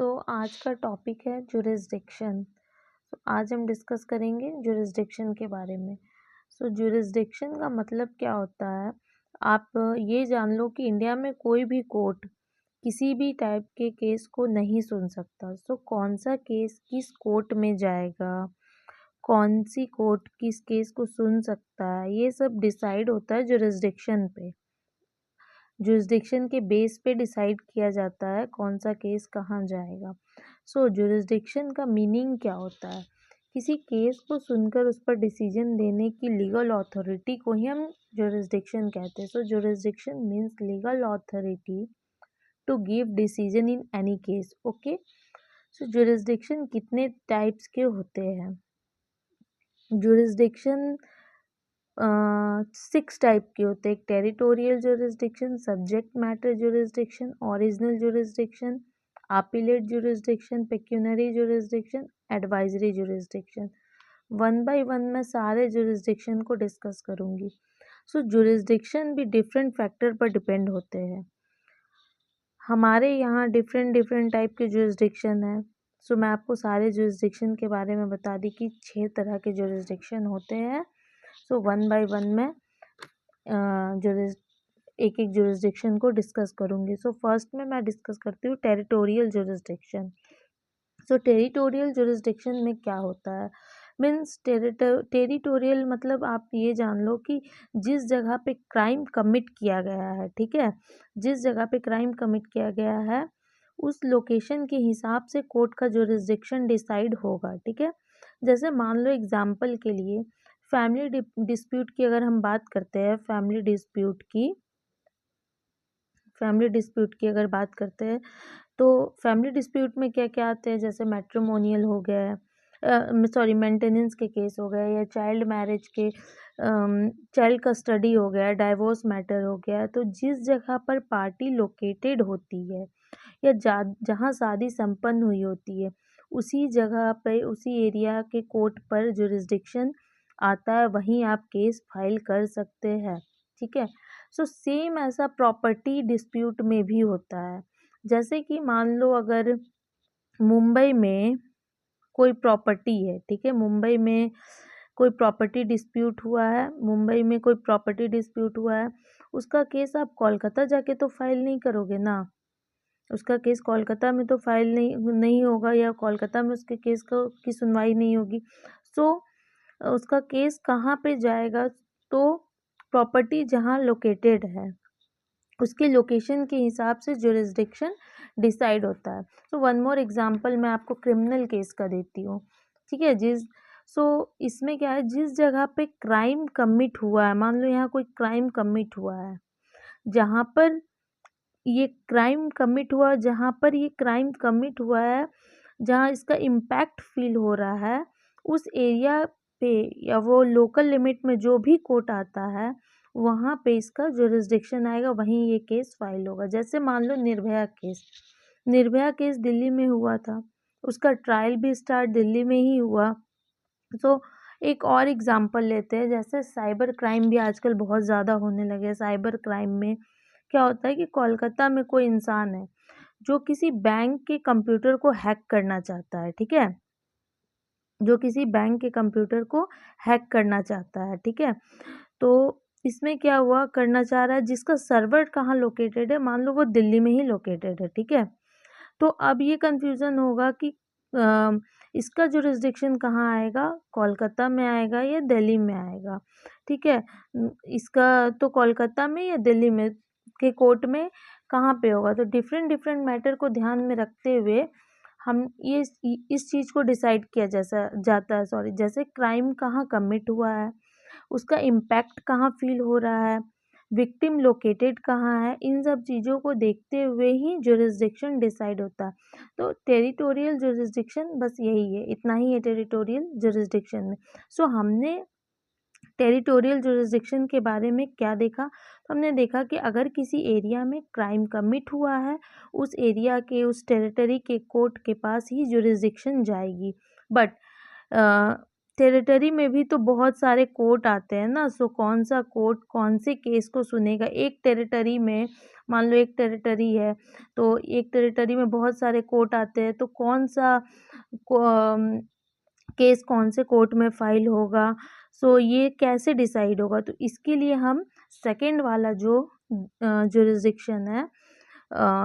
तो आज का टॉपिक है जुरिस्डिक्शन। तो आज हम डिस्कस करेंगे जुरिस्डिक्शन के बारे में। जुरिस्डिक्शन का मतलब क्या होता है, आप ये जान लो कि इंडिया में कोई भी कोर्ट किसी भी टाइप के केस को नहीं सुन सकता। कौन सा केस किस कोर्ट में जाएगा, कौन सी कोर्ट किस केस को सुन सकता है, ये सब डिसाइड होता है जुरिस्डिक्शन पे। जुरिस्डिक्शन के बेस पे डिसाइड किया जाता है कौन सा केस कहाँ जाएगा। जुरिस्डिक्शन का मीनिंग क्या होता है? किसी केस को सुनकर उस पर डिसीजन देने की लीगल अथॉरिटी को ही हम जुरिस्डिक्शन कहते हैं। Jurisdiction means legal authority to give decision in any case. Okay, jurisdiction कितने टाइप्स के होते हैं? जुरिस्डिक्शन 6 टाइप के होते हैं। एक territorial jurisdiction, subject matter jurisdiction, original jurisdiction, appellate jurisdiction, pecuniary jurisdiction, advisory jurisdiction. One by one मैं सारे जुरिस्डिक्शन को डिस्कस करूंगी। जुरिस्डिक्शन भी डिफरेंट फैक्टर पर डिपेंड होते हैं। हमारे यहाँ डिफरेंट टाइप के जुरिस्डिक्शन है। मैं आपको सारे जुरिस्डिक्शन के बारे में बता दी कि 6 तरह के जुरिस्डिक्शन होते हैं। वन बाय वन में एक एक जुरिस्डिक्शन को डिस्कस करूंगी। फर्स्ट में मैं डिस्कस करती हूँ टेरिटोरियल जुरिस्डिक्शन। टेरिटोरियल जुरिस्डिक्शन में क्या होता है? मीन्स टेरिटोरियल मतलब आप ये जान लो कि जिस जगह पे क्राइम कमिट किया गया है, ठीक है, जिस जगह पे क्राइम कमिट किया गया है उस लोकेशन के हिसाब से कोर्ट का जुरिस्डिक्शन डिसाइड होगा। ठीक है, जैसे मान लो एग्जाम्पल के लिए फैमिली डिस्प्यूट की अगर हम बात करते हैं, फैमिली डिस्प्यूट की अगर बात करते हैं तो फैमिली डिस्प्यूट में क्या क्या आते हैं? जैसे मैट्रिमोनियल हो गया, मेंटेनेंस के केस हो गए, या चाइल्ड मैरिज के, चाइल्ड कस्टडी हो गया, डाइवोर्स मैटर हो गया। तो जिस जगह पर पार्टी लोकेटेड होती है या जहाँ शादी संपन्न हुई होती है उसी जगह पे, उसी एरिया के कोर्ट पर जुरिस्डिक्शन आता है, वहीं आप केस फाइल कर सकते हैं। ठीक है, सेम ऐसा प्रॉपर्टी डिस्प्यूट में भी होता है। जैसे कि मान लो अगर मुंबई में कोई प्रॉपर्टी है, ठीक है, मुंबई में कोई प्रॉपर्टी डिस्प्यूट हुआ है, उसका केस आप कोलकाता जाके तो फाइल नहीं करोगे ना, उसका केस कोलकाता में तो फाइल नहीं होगा, या कोलकाता में उसके केस की सुनवाई नहीं होगी। उसका केस कहाँ पे जाएगा? तो प्रॉपर्टी जहाँ लोकेटेड है उसके लोकेशन के हिसाब से जुरिस्डिक्शन डिसाइड होता है। वन मोर एग्जांपल मैं आपको क्रिमिनल केस का देती हूँ। ठीक है, इसमें क्या है, जिस जगह पे क्राइम कमिट हुआ है, मान लो यहाँ कोई क्राइम कमिट हुआ है, जहाँ पर ये क्राइम कमिट हुआ है, जहाँ इसका इम्पैक्ट फील हो रहा है, उस एरिया पे या वो लोकल लिमिट में जो भी कोर्ट आता है वहाँ पे इसका जुरिस्डिक्शन आएगा, वहीं ये केस फाइल होगा। जैसे मान लो निर्भया केस दिल्ली में हुआ था, उसका ट्रायल भी स्टार्ट दिल्ली में ही हुआ। एक और एग्जांपल लेते हैं, जैसे साइबर क्राइम भी आजकल बहुत ज़्यादा होने लगे। साइबर क्राइम में क्या होता है कि कोलकाता में कोई इंसान है जो किसी बैंक के कंप्यूटर को हैक करना चाहता है। ठीक है, ठीक है, तो इसमें क्या हुआ, करना चाह रहा है, जिसका सर्वर कहाँ लोकेटेड है, मान लो वो दिल्ली में ही लोकेटेड है। ठीक है, तो अब ये कंफ्यूजन होगा कि इसका जुरिस्डिक्शन कहाँ आएगा, कोलकाता में आएगा या दिल्ली में आएगा। ठीक है, इसका तो कोलकाता में या दिल्ली में के कोर्ट में कहाँ पे होगा। तो डिफरेंट मैटर को ध्यान में रखते हुए हम इस चीज़ को डिसाइड किया जाता है। जैसे क्राइम कहाँ कमिट हुआ है, उसका इम्पैक्ट कहाँ फील हो रहा है, विक्टिम लोकेटेड कहाँ है, इन सब चीज़ों को देखते हुए ही जुरिस्डिक्शन डिसाइड होता है। तो टेरिटोरियल जुरिस्डिक्शन बस यही है, इतना ही है टेरिटोरियल जुरिस्डिक्शन में। हमने टेरिटोरियल जुरिस्डिक्शन के बारे में क्या देखा? तो हमने देखा कि अगर किसी एरिया में क्राइम कमिट हुआ है, उस एरिया के, उस टेरिटरी के कोर्ट के पास ही जुरिस्डिक्शन जाएगी। बट टेरिटरी में भी तो बहुत सारे कोर्ट आते हैं ना, सो कौन सा कोर्ट कौन से केस को सुनेगा। एक टेरिटरी में, मान लो एक टेरिटरी है, तो एक टेरिटरी में बहुत सारे कोर्ट आते हैं, तो कौन सा केस कौन से कोर्ट में फाइल होगा, सो ये कैसे डिसाइड होगा। तो इसके लिए हम सेकंड वाला जो जुरिस्डिक्शन है,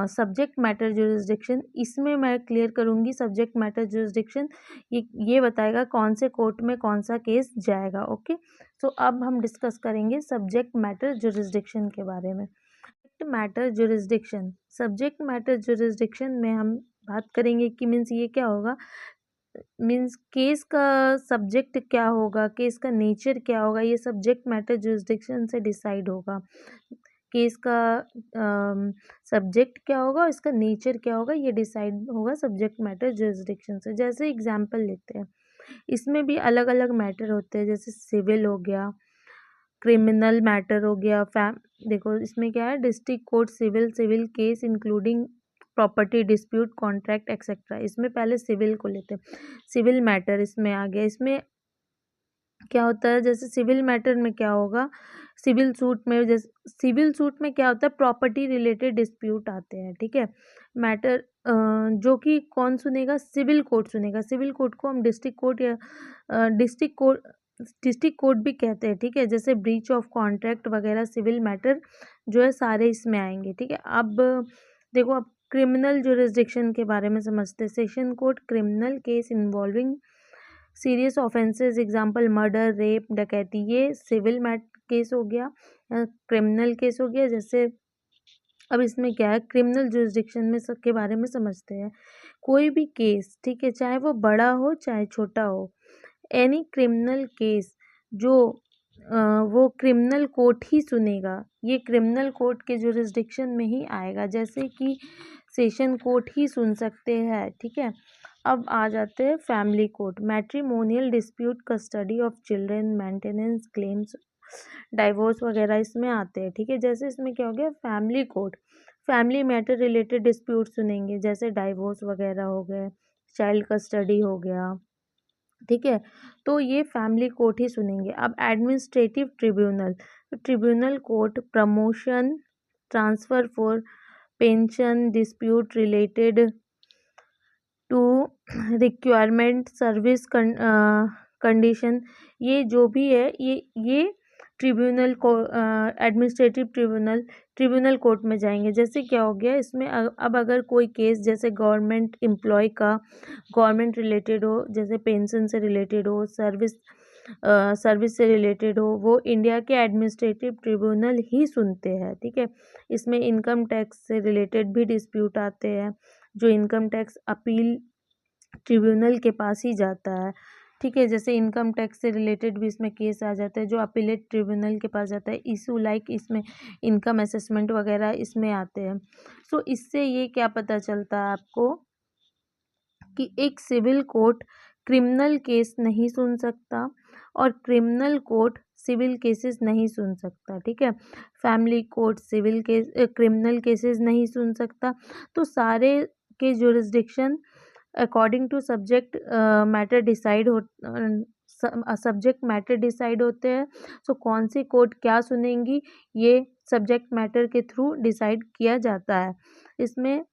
सब्जेक्ट मैटर जुरिस्डिक्शन, इसमें मैं क्लियर करूँगी। सब्जेक्ट मैटर जुरिस्डिक्शन ये बताएगा कौन से कोर्ट में कौन सा केस जाएगा। ओके, तो अब हम डिस्कस करेंगे सब्जेक्ट मैटर जुरिस्डिक्शन के बारे में। Subject matter jurisdiction, subject matter jurisdiction में हम बात करेंगे कि मीन्स ये क्या होगा, मीन्स केस का सब्जेक्ट क्या होगा, केस का नेचर क्या होगा, ये सब्जेक्ट मैटर जुरिस्डिक्शन से डिसाइड होगा। केस का सब्जेक्ट क्या होगा, इसका नेचर क्या होगा, ये डिसाइड होगा सब्जेक्ट मैटर जुरिस्डिक्शन से। जैसे एग्जांपल लेते हैं, इसमें भी अलग अलग मैटर होते हैं, जैसे सिविल हो गया, क्रिमिनल मैटर हो गया, देखो इसमें क्या है, district court civil, civil case including property dispute, contract etcetera. इसमें पहले सिविल को लेते हैं, सिविल मैटर इसमें आ गया। इसमें क्या होता है, जैसे सिविल मैटर में क्या होगा, सिविल सूट में, जैसे सिविल सूट में क्या होता है, प्रॉपर्टी रिलेटेड डिस्प्यूट आते हैं, ठीक है। मैटर जो कि कौन सुनेगा, सिविल कोर्ट सुनेगा। सिविल कोर्ट को हम डिस्ट्रिक्ट कोर्ट या डिस्ट्रिक्ट कोर्ट भी कहते हैं, ठीक है। जैसे ब्रीच ऑफ कॉन्ट्रैक्ट वगैरह सिविल मैटर जो है सारे इसमें आएंगे, ठीक है। अब देखो, अब क्रिमिनल जुरिस्डिक्शन के बारे में समझते हैं। Session court, criminal case involving serious offences, example murder, rape, डकैती, ये सिविल केस हो गया, क्रिमिनल केस हो गया। जैसे अब इसमें क्या है, क्रिमिनल जुरिस्डिक्शन में सबके बारे में समझते हैं। कोई भी केस, ठीक है, चाहे वो बड़ा हो चाहे छोटा हो, एनी क्रिमिनल केस जो वो क्रिमिनल कोर्ट ही सुनेगा, ये क्रिमिनल कोर्ट के जुरिस्डिक्शन में ही आएगा, जैसे कि सेशन कोर्ट ही सुन सकते हैं, ठीक है। अब आ जाते हैं family court, matrimonial dispute, custody of children, maintenance claims, divorce वगैरह इसमें आते हैं, ठीक है। जैसे इसमें क्या हो गया, family court, family matter related dispute सुनेंगे, जैसे डाइवोर्स वगैरह हो गए, चाइल्ड कस्टडी हो गया, ठीक है। तो ये फैमिली कोर्ट ही सुनेंगे। अब administrative tribunal, tribunal court, promotion, transfer for pension, dispute related to requirement, service condition, ये जो भी है ये ट्रिब्यूनल को एडमिनिस्ट्रेटिव ट्रिब्यूनल कोर्ट में जाएंगे। जैसे क्या हो गया इसमें, अब अगर कोई केस जैसे गवर्नमेंट एम्प्लॉय का, गवर्नमेंट रिलेटेड हो, जैसे पेंशन से रिलेटेड हो, सर्विस से रिलेटेड हो, वो इंडिया के एडमिनिस्ट्रेटिव ट्रिब्यूनल ही सुनते हैं, ठीक है। इसमें इनकम टैक्स से रिलेटेड भी डिस्प्यूट आते हैं, जो इनकम टैक्स अपील ट्रिब्यूनल के पास ही जाता है, ठीक है। जैसे इनकम टैक्स से रिलेटेड भी इसमें केस आ जाता है, जो अपीलेट ट्रिब्यूनल के पास जाता है। इशू लाइक इसमें इनकम असेसमेंट वगैरह इसमें आते हैं। सो इससे ये क्या पता चलता है आपको कि एक सिविल कोर्ट क्रिमिनल केस नहीं सुन सकता और क्रिमिनल कोर्ट सिविल केसेस नहीं सुन सकता, ठीक है। Family court civil case criminal cases नहीं सुन सकता। तो सारे के jurisdiction according to subject matter decide हो, सब्जेक्ट मैटर डिसाइड होते हैं। सो कौन सी कोर्ट क्या सुनेंगी, ये सब्जेक्ट मैटर के थ्रू डिसाइड किया जाता है। इसमें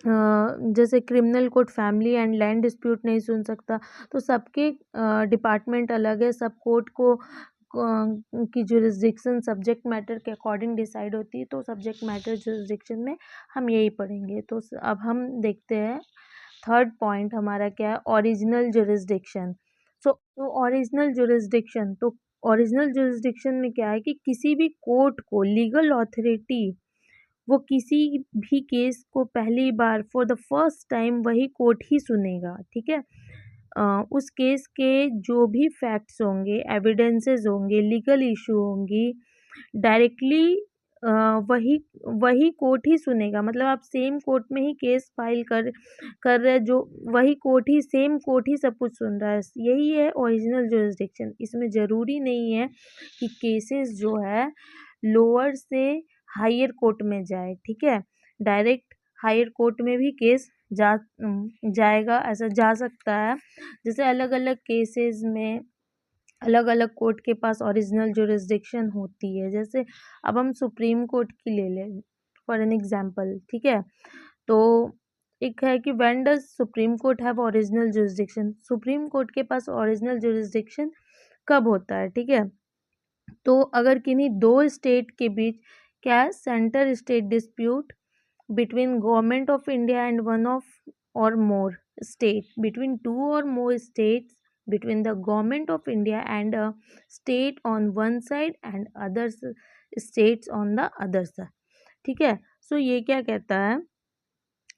जैसे criminal court family and land dispute नहीं सुन सकता, तो सबके डिपार्टमेंट अलग है, सब कोर्ट को की जुरिस्डिक्शन सब्जेक्ट मैटर के अकॉर्डिंग डिसाइड होती है। तो सब्जेक्ट मैटर जुरिस्डिक्शन में हम यही पढ़ेंगे। तो अब हम देखते हैं थर्ड पॉइंट हमारा क्या है, ओरिजिनल जुरिस्डिक्शन। तो ओरिजिनल जुरिस्डिक्शन, तो ओरिजिनल जुरिस्डिक्शन में क्या है कि किसी भी कोर्ट को लीगल अथॉरिटी, वो किसी भी केस को पहली बार फॉर द फर्स्ट टाइम वही कोर्ट ही सुनेगा, ठीक है। उस केस के जो भी फैक्ट्स होंगे, एविडेंसेस होंगे, लीगल इशू होंगी, डायरेक्टली वही वही कोर्ट ही सुनेगा। मतलब आप सेम कोर्ट में ही केस फाइल कर रहे, जो वही कोर्ट ही, सेम कोर्ट ही सब कुछ सुन रहा है। यही है ओरिजिनल जुरिस्डिक्शन। इसमें ज़रूरी नहीं है कि केसेस जो है लोअर से हायर कोर्ट में जाए, ठीक है। डायरेक्ट हायर कोर्ट में भी केस जाएगा, ऐसा जा सकता है। जैसे अलग अलग केसेस में अलग अलग कोर्ट के पास ओरिजिनल जुरिस्डिक्शन होती है। जैसे अब हम सुप्रीम कोर्ट की ले लें फॉर एन एग्जांपल, ठीक है। तो एक है कि when does supreme court have original jurisdiction, supreme court के पास ओरिजिनल जुरिस्डिक्शन कब होता है, ठीक है। तो अगर किन्हीं दो स्टेट के बीच क्या centre state dispute between government of India and one of और मोर स्टेट, बिटवीन टू और more states, between the government of India and a state on one side and other states on the other side, ठीक है। सो ये क्या कहता है,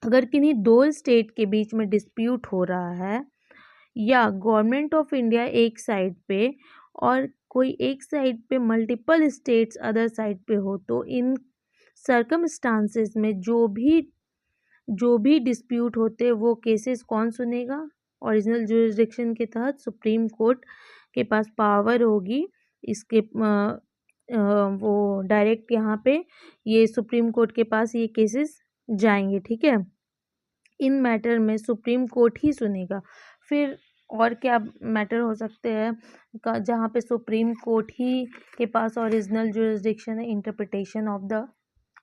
अगर किन्हीं दो स्टेट के बीच में डिस्प्यूट हो रहा है या गवर्नमेंट ऑफ इंडिया एक साइड पे और कोई एक साइड पे मल्टीपल स्टेट्स अदर साइड पे हो, तो इन सर्कमस्टांसेस में जो भी डिस्प्यूट होते वो केसेस कौन सुनेगा, ओरिजिनल जुरिस्डिक्शन के तहत सुप्रीम कोर्ट के पास पावर होगी इसके वो डायरेक्ट यहाँ पे ये सुप्रीम कोर्ट के पास ये केसेस जाएंगे, ठीक है। इन मैटर में सुप्रीम कोर्ट ही सुनेगा। फिर और क्या मैटर हो सकते हैं जहाँ पे सुप्रीम कोर्ट ही के पास ओरिजिनल जुरिस्डिक्शन है, interpretation of the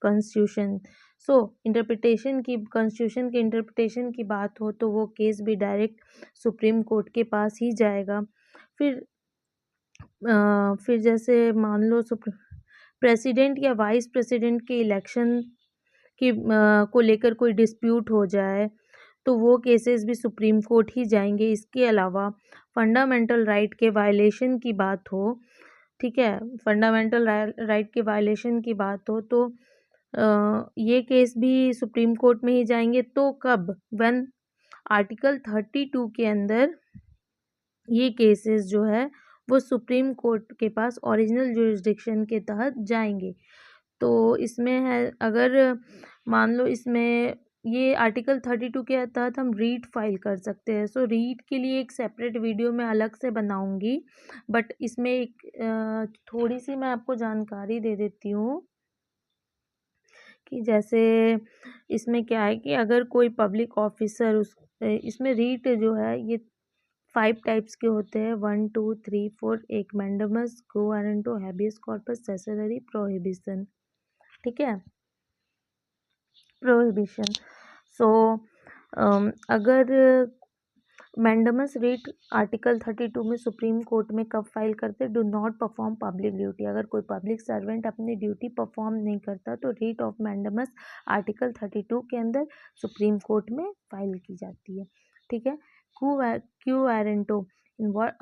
constitution. So constitution के इंटरप्रिटेशन की बात हो तो वो केस भी डायरेक्ट सुप्रीम कोर्ट के पास ही जाएगा। फिर जैसे मान लो प्रेसिडेंट या वाइस प्रेसिडेंट के इलेक्शन की को लेकर कोई डिस्प्यूट हो जाए तो वो केसेस भी सुप्रीम कोर्ट ही जाएंगे। इसके अलावा फंडामेंटल राइट के वायलेशन की बात हो, ठीक है, फंडामेंटल राइट के वायलेशन की बात हो तो ये केस भी सुप्रीम कोर्ट में ही जाएंगे। तो कब, व्हेन आर्टिकल 32 के अंदर ये केसेस जो है वो सुप्रीम कोर्ट के पास ओरिजिनल जुरिस्डिक्शन के तहत जाएंगे। तो इसमें है, अगर मान लो इसमें ये आर्टिकल 32 के तहत हम रीट फाइल कर सकते हैं। सो रीट के लिए एक सेपरेट वीडियो मैं अलग से बनाऊंगी, बट इसमें एक थोड़ी सी मैं आपको जानकारी दे देती हूँ कि जैसे इसमें क्या है कि अगर कोई पब्लिक ऑफिसर इसमें रीट जो है ये 5 टाइप्स के होते हैं, 1 2 3 4, एक मैंडेमस, क्वो वारंटो, हैबियस कॉर्पस, सेसेलरी, प्रोहिबिशन, ठीक है, प्रोहिबिशन। सो अगर मैंडेमस रीट आर्टिकल 32 में सुप्रीम कोर्ट में कब फाइल करते, do not perform public duty, अगर कोई पब्लिक सर्वेंट अपनी ड्यूटी परफॉर्म नहीं करता तो रीट ऑफ मैंडेमस आर्टिकल 32 के अंदर सुप्रीम कोर्ट में फाइल की जाती है, ठीक है। क्यू वारंटो,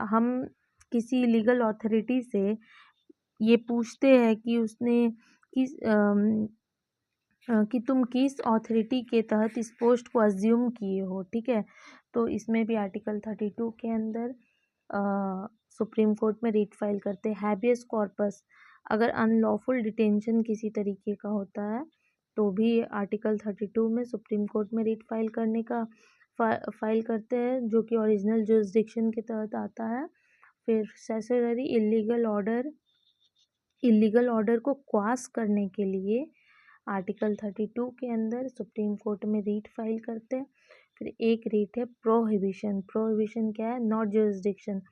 हम किसी लीगल अथॉरिटी से ये पूछते हैं कि उसने किस कि तुम किस अथॉरिटी के तहत इस पोस्ट को अज्यूम किए हो, ठीक है। तो इसमें भी आर्टिकल 32 के अंदर सुप्रीम कोर्ट में रीट फाइल करते हैं। हैबियस कॉर्पस, अगर अनलॉफुल डिटेंशन किसी तरीके का होता है तो भी आर्टिकल 32 में सुप्रीम कोर्ट में रीट फाइल करने का फाइल करते हैं, जो कि ओरिजिनल जुरिस्डिक्शन के तहत आता है। फिर सेसेलरी, इलीगल ऑर्डर को क्वाश करने के लिए आर्टिकल 32 के अंदर सुप्रीम कोर्ट में रीट फाइल करते हैं। फिर एक रीट है प्रोहिबिशन। प्रोहिबिशन क्या है, नॉट जुरिस्डिक्शन,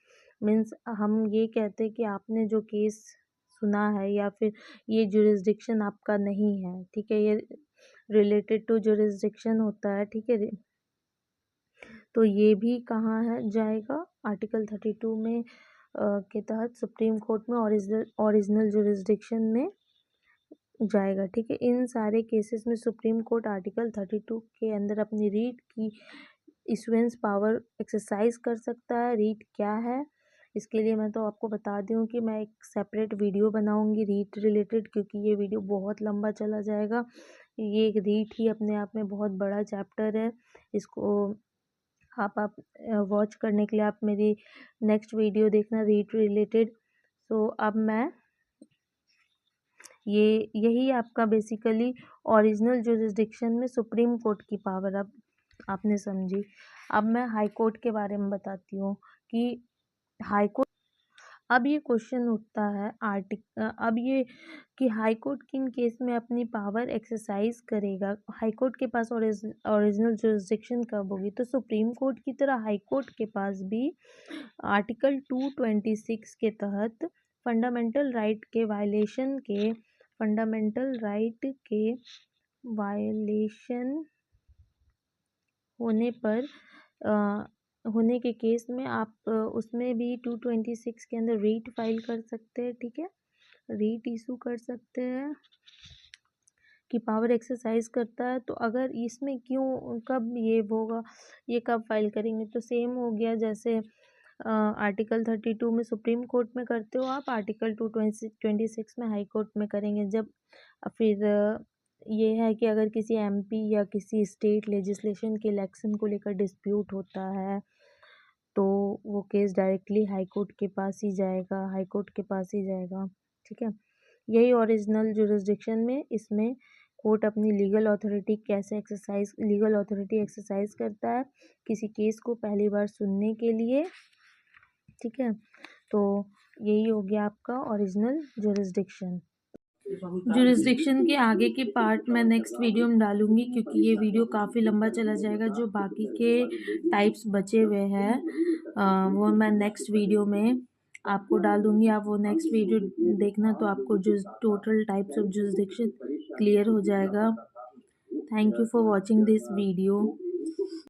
मीन्स हम ये कहते हैं कि आपने जो केस सुना है या फिर ये जुरिस्डिक्शन आपका नहीं है, ठीक है, ये रिलेटेड टू जुरिस्डिक्शन होता है, ठीक है। तो ये भी कहाँ है जाएगा, आर्टिकल 32 में के तहत सुप्रीम कोर्ट में ओरिजिनल जुरिस्डिक्शन में जाएगा, ठीक है। इन सारे केसेस में सुप्रीम कोर्ट आर्टिकल 32 के अंदर अपनी रीट की इशुएंस पावर एक्सरसाइज कर सकता है। रीट क्या है इसके लिए मैं तो आपको बता दूं कि मैं एक सेपरेट वीडियो बनाऊंगी रीट रिलेटेड, क्योंकि ये वीडियो बहुत लंबा चला जाएगा। ये एक रीट ही अपने आप में बहुत बड़ा चैप्टर है, इसको आप वॉच करने के लिए आप मेरी नेक्स्ट वीडियो देखना रीट रिलेटेड। सो अब मैं यही आपका बेसिकली ओरिजिनल जुरिस्डिक्शन में सुप्रीम कोर्ट की पावर अब आपने समझी। अब मैं हाई कोर्ट के बारे में बताती हूँ कि हाई कोर्ट अब ये क्वेश्चन उठता है अब ये कि हाई कोर्ट किन केस में अपनी पावर एक्सरसाइज करेगा, हाई कोर्ट के पास ओरिजिनल जुरिस्डिक्शन कब होगी। तो सुप्रीम कोर्ट की तरह हाई कोर्ट के पास भी आर्टिकल 226 के तहत फंडामेंटल राइट के वायलेशन होने पर होने के केस में आप उसमें भी 226 के अंदर रीट फाइल कर सकते हैं, ठीक है, रीट इशू कर सकते हैं कि पावर एक्सरसाइज करता है। तो अगर इसमें क्यों कब ये होगा, ये कब फाइल करेंगे, तो सेम हो गया जैसे आर्टिकल 32 में सुप्रीम कोर्ट में करते हो आप, आर्टिकल 226 में हाई कोर्ट में करेंगे। जब फिर ये है कि अगर किसी एमपी या किसी स्टेट लेजिस्लेशन के इलेक्शन को लेकर डिस्प्यूट होता है तो वो केस डायरेक्टली हाई कोर्ट के पास ही जाएगा, हाई कोर्ट के पास ही जाएगा, ठीक है। यही ओरिजिनल जुरिस्डिक्शन में इसमें कोर्ट अपनी लीगल अथॉरिटी एक्सरसाइज करता है किसी केस को पहली बार सुनने के लिए, ठीक है। तो यही हो गया आपका ओरिजिनल जुरिस्डिक्शन। जुरिस्डिक्शन के आगे के पार्ट मैं नेक्स्ट वीडियो में डालूंगी क्योंकि ये वीडियो काफ़ी लंबा चला जाएगा। जो बाकी के टाइप्स बचे हुए हैं वो मैं नेक्स्ट वीडियो में आपको डाल दूंगी। आप वो नेक्स्ट वीडियो देखना तो आपको जो total types of jurisdiction clear हो जाएगा। Thank you for watching this video.